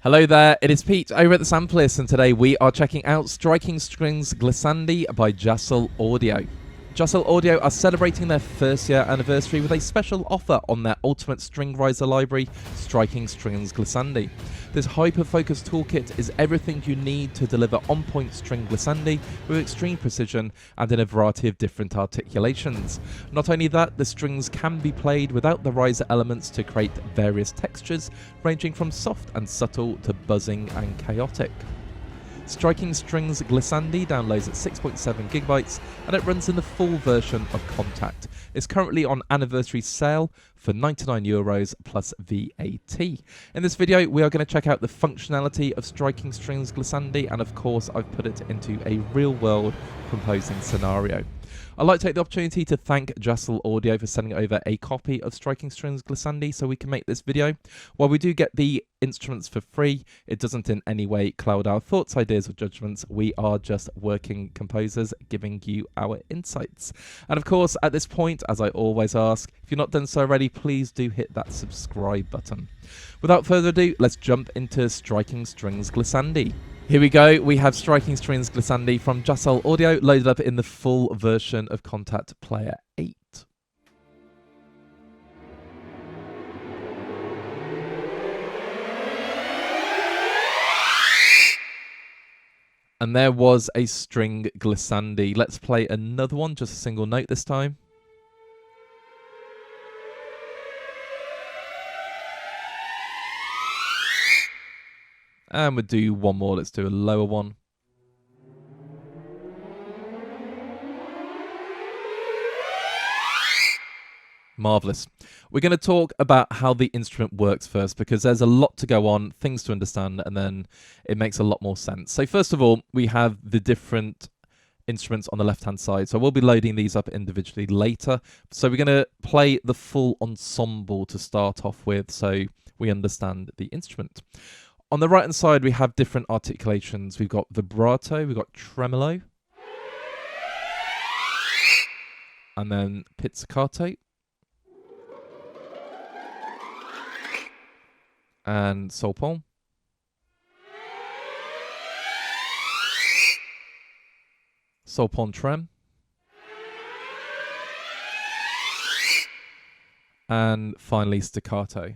Hello there, it is Pete over at the Sampleist, and today we are checking out Striking Strings Glissandi by jasl-audio. jasl-audio are celebrating their first year anniversary with a special offer on their ultimate string riser library, Striking Strings Glissandi. This hyper-focused toolkit is everything you need to deliver on-point string glissandi with extreme precision and in a variety of different articulations. Not only that, the strings can be played without the riser elements to create various textures, ranging from soft and subtle to buzzing and chaotic. Striking Strings Glissandi downloads at 6.7 gigabytes and it runs in the full version of Contact. It's currently on anniversary sale for €99 plus VAT. In this video, we are going to check out the functionality of Striking Strings Glissandi, and of course, I've put it into a real-world composing scenario. I'd like to take the opportunity to thank jasl-audio for sending over a copy of Striking Strings Glissandi so we can make this video. While we do get the instruments for free, it doesn't in any way cloud our thoughts, ideas or judgments. We are just working composers giving you our insights. And of course, at this point, as I always ask, if you're not done so already, please do hit that subscribe button. Without further ado, let's jump into Striking Strings Glissandi. Here we go, we have Striking Strings Glissandi from jasl-audio loaded up in the full version of Contact Player 8. And there was a string glissandi. Let's play another one, just a single note this time. And we'll do one more. Let's do a lower one. Marvellous. We're going to talk about how the instrument works first, because there's a lot to go on, things to understand, and then it makes a lot more sense. So first of all, we have the different instruments on the left-hand side. So we'll be loading these up individually later. So we're going to play the full ensemble to start off with so we understand the instrument. On the right-hand side, we have different articulations. We've got vibrato, we've got tremolo, and then pizzicato, and sopon, sopon trem, and finally staccato.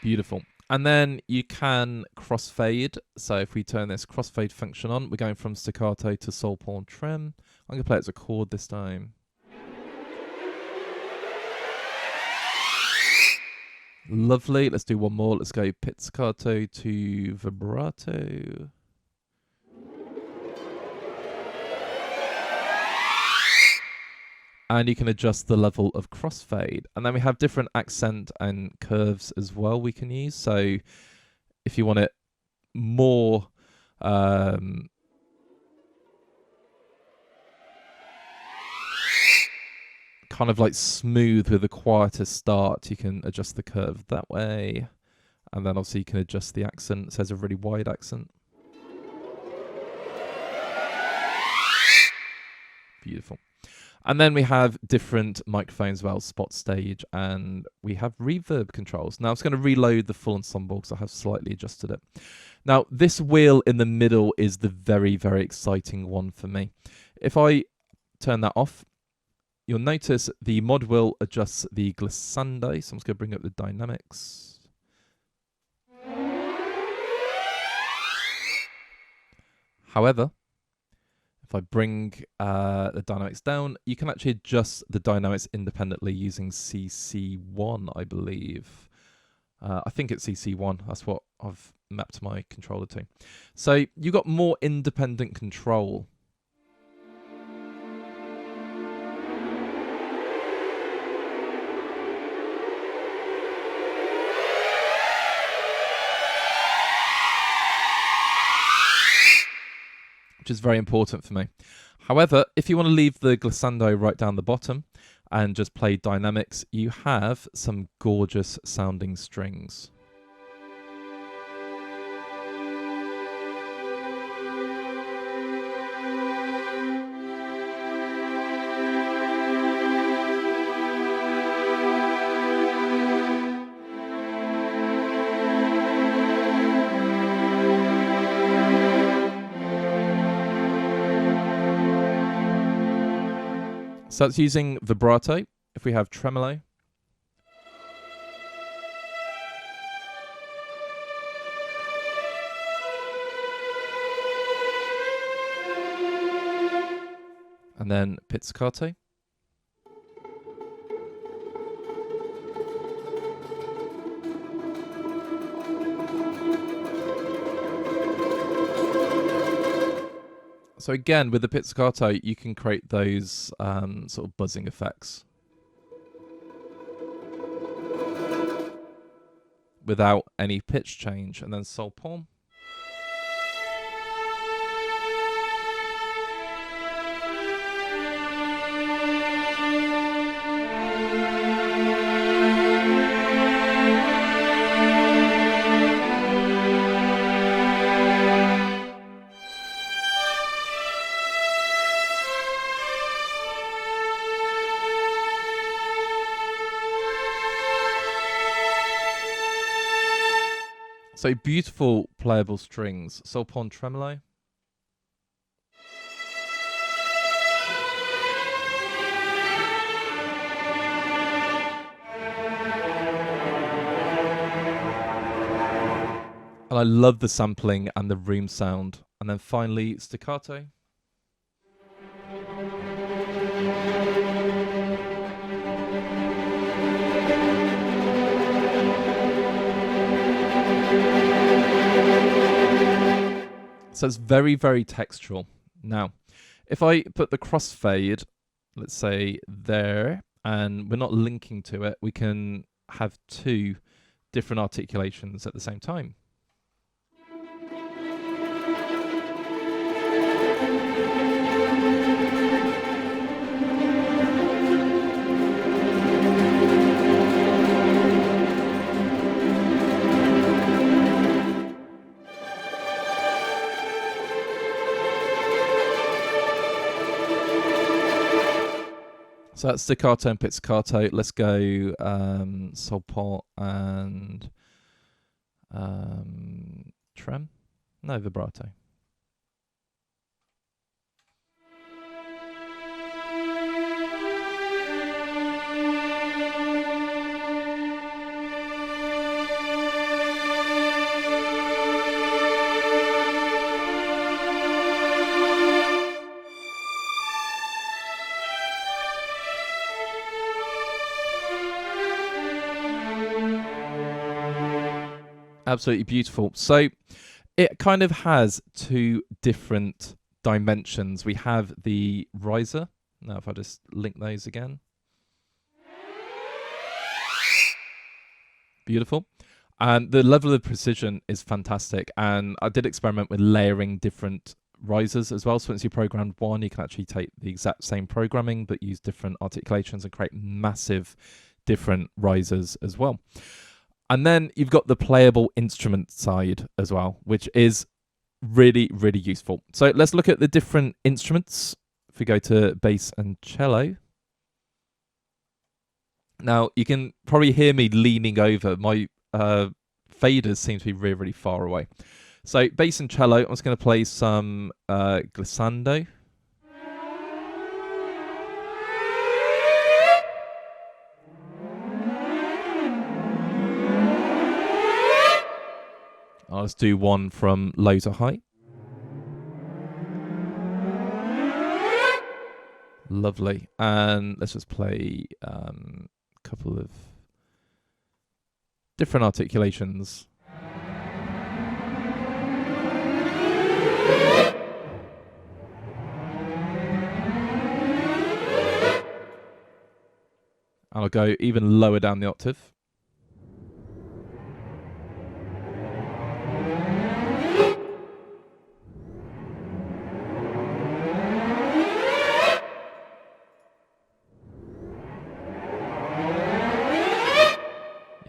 Beautiful. And then you can crossfade. So if we turn this crossfade function on, we're going from staccato to sopon trem. I'm going to play it as a chord this time. Lovely. Let's do one more. Let's go pizzicato to vibrato. And you can adjust the level of crossfade. And then we have different accent and curves as well we can use. So if you want it more kind of like smooth with a quieter start, you can adjust the curve that way. And then obviously you can adjust the accent. So there's a really wide accent. Beautiful. And then we have different microphones, well, spot stage, and we have reverb controls. Now, I'm just going to reload the full ensemble because I have slightly adjusted it. Now, this wheel in the middle is the very, very exciting one for me. If I turn that off, you'll notice the mod wheel adjusts the glissando. So I'm just going to bring up the dynamics. However, if I bring the dynamics down, you can actually adjust the dynamics independently using CC1, I believe. I think it's CC1. That's what I've mapped my controller to. So you've got more independent control. Which is very important for me. However, if you want to leave the glissando right down the bottom and just play dynamics, you have some gorgeous sounding strings. So it's using vibrato. If we have tremolo, and then pizzicato. So again, with the pizzicato, you can create those sort of buzzing effects without any pitch change. And then sol palm. So beautiful playable strings. Sol palm tremolo. And I love the sampling and the room sound. And then finally staccato. So it's very, very textural. Now, if I put the crossfade, let's say there, and we're not linking to it, we can have two different articulations at the same time. So that's staccato and pizzicato. Let's go sol palm and trem. No, vibrato. Absolutely beautiful. So it kind of has two different dimensions. We have the riser. Now if I just link those again. Beautiful. And the level of precision is fantastic. And I did experiment with layering different risers as well. So once you programmed one, you can actually take the exact same programming but use different articulations and create massive different risers as well. And then you've got the playable instrument side as well, which is really, really useful. So let's look at the different instruments. If we go to bass and cello. Now, you can probably hear me leaning over. My faders seem to be really, really far away. So bass and cello, I'm just going to play some glissando. Let's do one from low to high. Lovely. And let's just play a couple of different articulations. And I'll go even lower down the octave.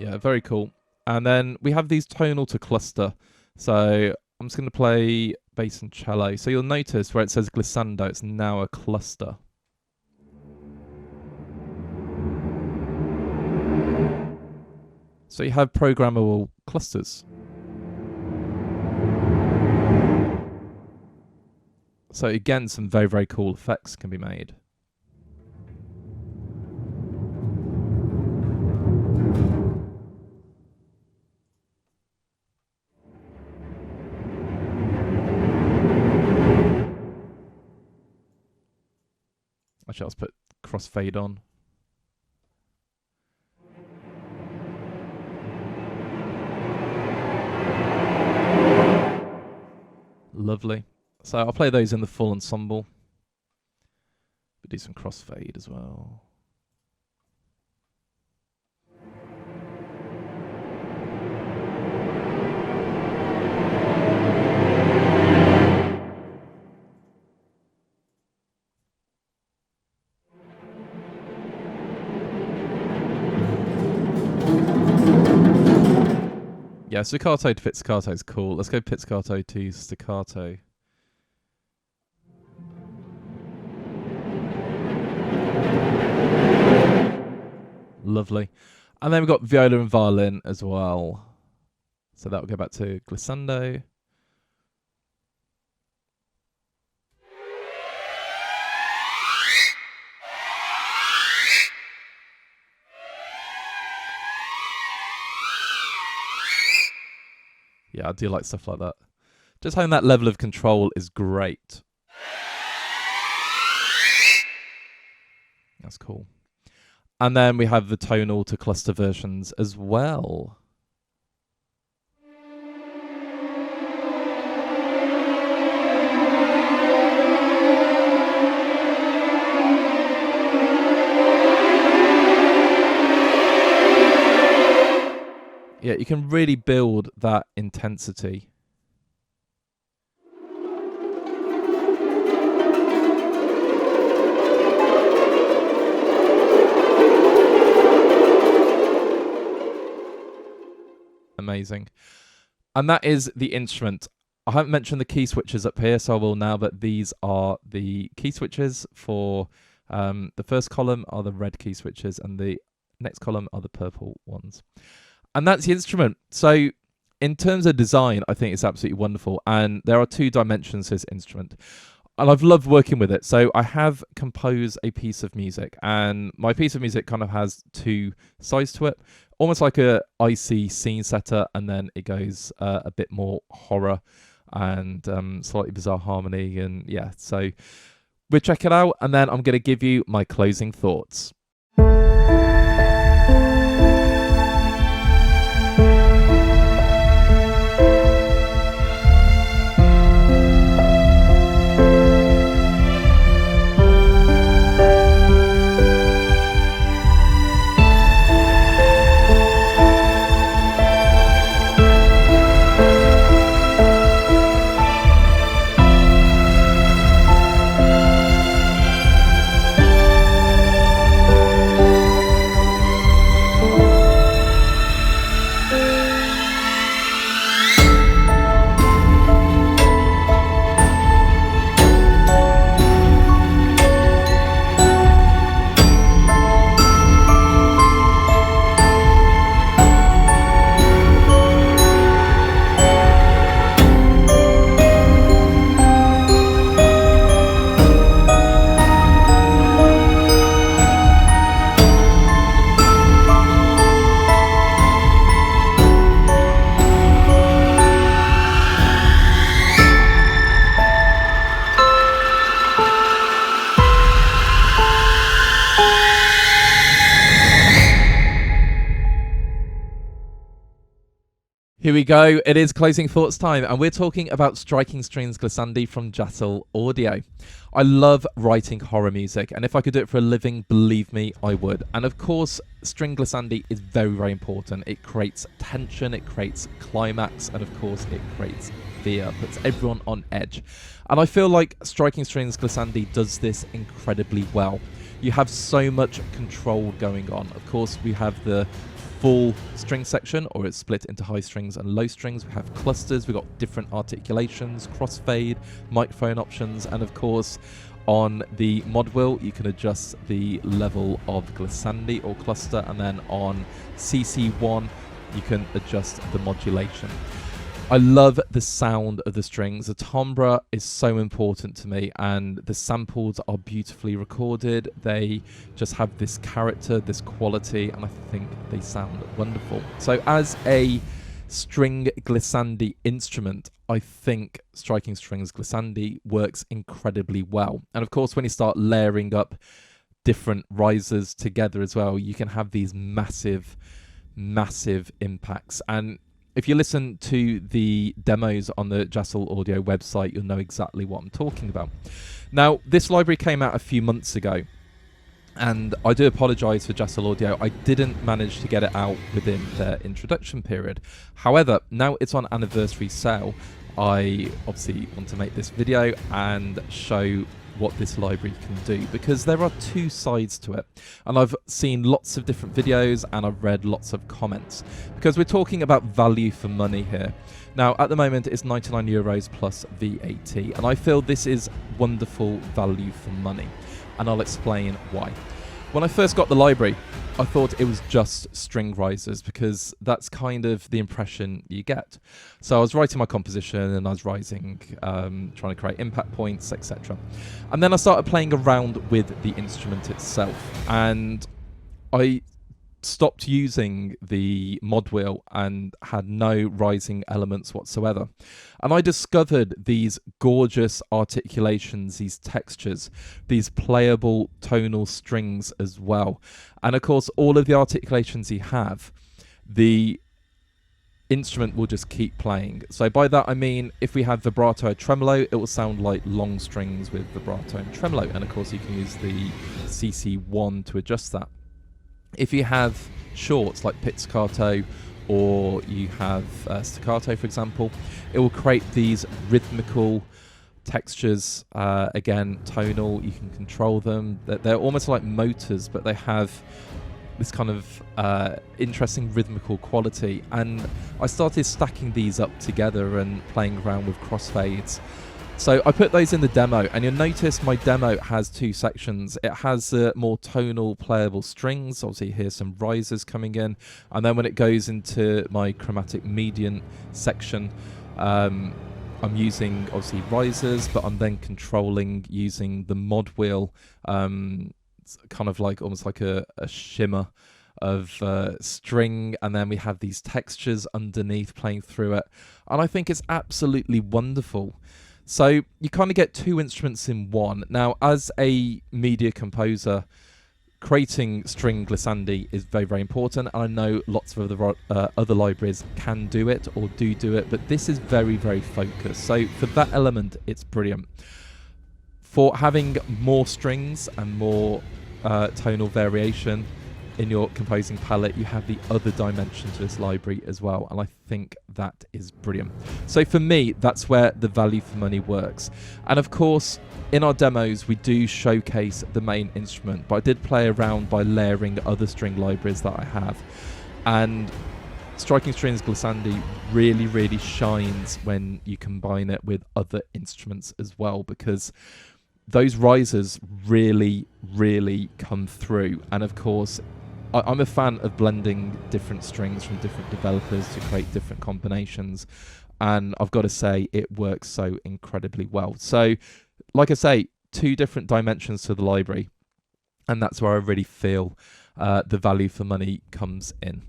Yeah, very cool. And then we have these tonal to cluster. So I'm just going to play bass and cello. So you'll notice where it says glissando, it's now a cluster. So you have programmable clusters. So again, some very, very cool effects can be made. Actually, let's put crossfade on. Lovely. So I'll play those in the full ensemble. But do some crossfade as well. Yeah, staccato to pizzicato is cool. Let's go pizzicato to staccato. Lovely. And then we've got viola and violin as well. So that will go back to glissando. Yeah, I do like stuff like that. Just having that level of control is great. That's cool. And then we have the tonal to cluster versions as well. Yeah, you can really build that intensity. Amazing. And that is the instrument. I haven't mentioned the key switches up here, so I will now, but these are the key switches for the first column are the red key switches and the next column are the purple ones. And that's the instrument. So in terms of design, I think it's absolutely wonderful. And there are 2 dimensions to this instrument. And I've loved working with it. So I have composed a piece of music. And my piece of music kind of has 2 sides to it. Almost like a icy scene setter. And then it goes a bit more horror and slightly bizarre harmony. And yeah, so we'll check it out. And then I'm going to give you my closing thoughts. Here we go. It is closing thoughts time, and we're talking about Striking Strings Glissandi from jasl-audio. I love writing horror music, and if I could do it for a living, believe me, I would. And of course, string glissandi is very, very important. It creates tension, it creates climax, and of course, it creates fear, puts everyone on edge. And I feel like Striking Strings Glissandi does this incredibly well. You have so much control going on. Of course, we have the full string section, or it's split into high strings and low strings. We have clusters, we've got different articulations, crossfade, microphone options, and of course on the mod wheel you can adjust the level of glissandi or cluster, and then on CC1 you can adjust the modulation. I love the sound of the strings. The timbre is so important to me, and the samples are beautifully recorded. They just have this character, this quality, and I think they sound wonderful. So as a string glissandi instrument, I think Striking Strings Glissandi works incredibly well. And of course, when you start layering up different risers together as well, you can have these massive impacts. And if you listen to the demos on the jasl-audio website, you'll know exactly what I'm talking about. Now, this library came out a few months ago, and I do apologise for jasl-audio. I didn't manage to get it out within their introduction period. However, now it's on anniversary sale. I obviously want to make this video and show what this library can do, because there are two sides to it, and I've seen lots of different videos and I've read lots of comments, because we're talking about value for money here. Now at the moment it's €99 plus VAT, and I feel this is wonderful value for money, and I'll explain why. When I first got the library, I thought it was just string risers, because that's kind of the impression you get. So I was writing my composition and I was trying to create impact points, etc. And then I started playing around with the instrument itself, and I stopped using the mod wheel and had no rising elements whatsoever. And I discovered these gorgeous articulations, these textures, these playable tonal strings as well. And of course, all of the articulations you have, the instrument will just keep playing. So by that I mean, if we have vibrato or tremolo, it will sound like long strings with vibrato and tremolo. And of course you can use the CC1 to adjust that. If you have shorts like pizzicato, or you have staccato, for example, it will create these rhythmical textures, again, tonal. You can control them. They're almost like motors, but they have this kind of interesting rhythmical quality. And I started stacking these up together and playing around with crossfades. So I put those in the demo, and you'll notice my demo has two sections. It has more tonal playable strings. Obviously here's some risers coming in, and then when it goes into my chromatic median section, I'm using obviously risers, but I'm then controlling using the mod wheel, kind of like almost like a shimmer of string, and then we have these textures underneath playing through it, and I think it's absolutely wonderful. So you kind of get two instruments in one. Now, as a media composer, creating string glissandi is very, very important. And I know lots of other libraries can do it or do it, but this is very, very focused. So for that element, it's brilliant. For having more strings and more tonal variation in your composing palette, you have the other dimension to this library as well, and I think that is brilliant. So for me, that's where the value for money works. And of course, in our demos, we do showcase the main instrument, but I did play around by layering other string libraries that I have. And Striking Strings Glissandi really, really shines when you combine it with other instruments as well, because those risers really, really come through. And of course, I'm a fan of blending different strings from different developers to create different combinations, and I've got to say it works so incredibly well. So like I say, two different dimensions to the library, and that's where I really feel the value for money comes in.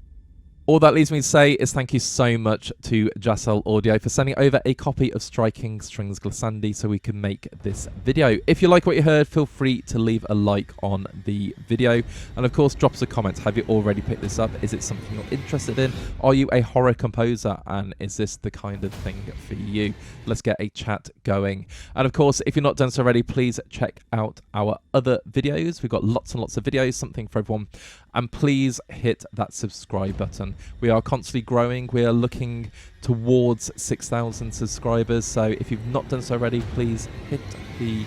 All that leaves me to say is thank you so much to jasl-audio for sending over a copy of Striking Strings Glissandi so we can make this video. If you like what you heard, feel free to leave a like on the video. And of course, drop us a comment. Have you already picked this up? Is it something you're interested in? Are you a horror composer? And is this the kind of thing for you? Let's get a chat going. And of course, if you're not done so already, please check out our other videos. We've got lots and lots of videos, something for everyone. And please hit that subscribe button. We are constantly growing. We are looking towards 6,000 subscribers. So if you've not done so already, please hit the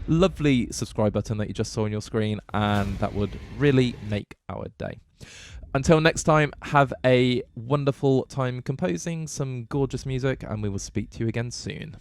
lovely subscribe button that you just saw on your screen, and that would really make our day. Until next time, have a wonderful time composing some gorgeous music, and we will speak to you again soon.